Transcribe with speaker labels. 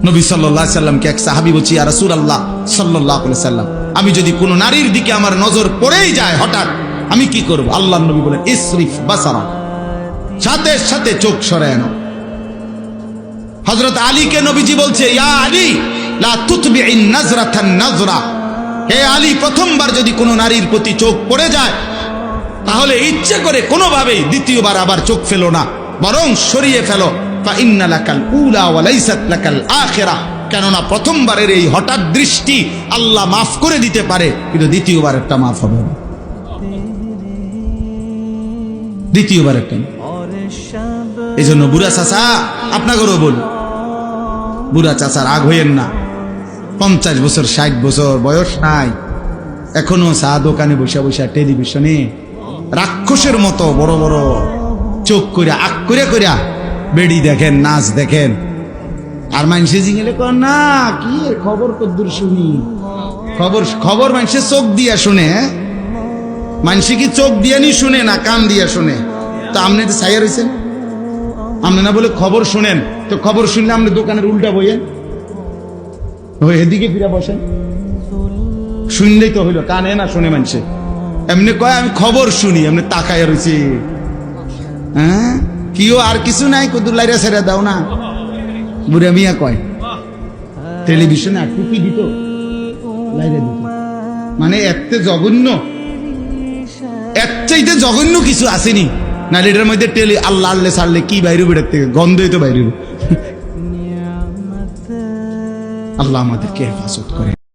Speaker 1: নবী সাল্লাল্লাহু আলাইহি সাল্লামকে এক সাহাবী বলছি, ইয়া রাসূলুল্লাহ সাল্লাল্লাহু আলাইহি সাল্লাম, আমি যদি কোনো নারীর দিকে আমার নজর পড়েই যায় হঠাৎ, আমি কি করব? আল্লাহর নবী বলেন, ইসরিফ বাসারা, সাথে সাথে চোখ সরায় নাও। হযরত আলীকে নবীজি বলছে, ইয়া আলী লা তুতবিইন নাজরাতান নাজরা, হে আলী, প্রথমবার যদি কোনো নারীর প্রতি চোখ পড়ে যায় তাহলে ইচ্ছে করে কোনোভাবেই দ্বিতীয়বার আবার চোখ ফেলো না, বরং সরিয়ে ফেলো। ফা ইন্না লাকাল উলা ওয়া লাইসাত লাকাল আখিরা, কেননা প্রথমবারের এই হঠাৎ দৃষ্টি আল্লাহ মাফ করে দিতে পারে, কিন্তু দ্বিতীয়বার একটা মাফ হবে না, দ্বিতীয়বার একটা। এই জন্য বুড়া চাচা, আপনাকেও বল, বুড়া চাচার রাগ হইয়েন না। 50 বছর 60 বছর বয়স নাই, এখনো চা দোকানে বসে বসে টেলিভিশনে রাক্ষসের মতো বড় বড় চোখ করিয়া আক করিয়া করিয়া বেড়ি দেখেন, নাচ দেখেন। আর মানুষে জিঙেলে কর না কি খবর কদ্দুর শুনি, খবর মানুষের চোখ দিয়া শুনে। মানুষে কি চোখ দিয়া নি শুনে না কান দিয়া শুনে? তো আপনি তো ছাইয়া রয়েছেন, আপনি না বলে খবর শুনেন, তো খবর শুনলে আপনি দোকানের উল্টা বইয়েন, এদিকে ফিরা বসেন। শুনলেই তো হইলো, কানে না শুনে মানুষে। এমনি কয় আমি খবর শুনি, এমনি তাকায় রয়েছি। হ্যাঁ কিও আর কিছু নাই, কদুর লাইরা ছেড়ে দাও না, বুড়া মিয়া কয়। টেলিভিশনে আর টুপি দিত, লাইরা দিত, মানে এতে জঘন্য, এর চাইতে জঘন্য কিছু আসেনি। না এটার মধ্যে আল্লাহ আল্লাহ ছাড়লে কি বাইরে বেড়ার থেকে গন্ধই তো বাইরে। আল্লাহ আমাদেরকে হেফাজত করে।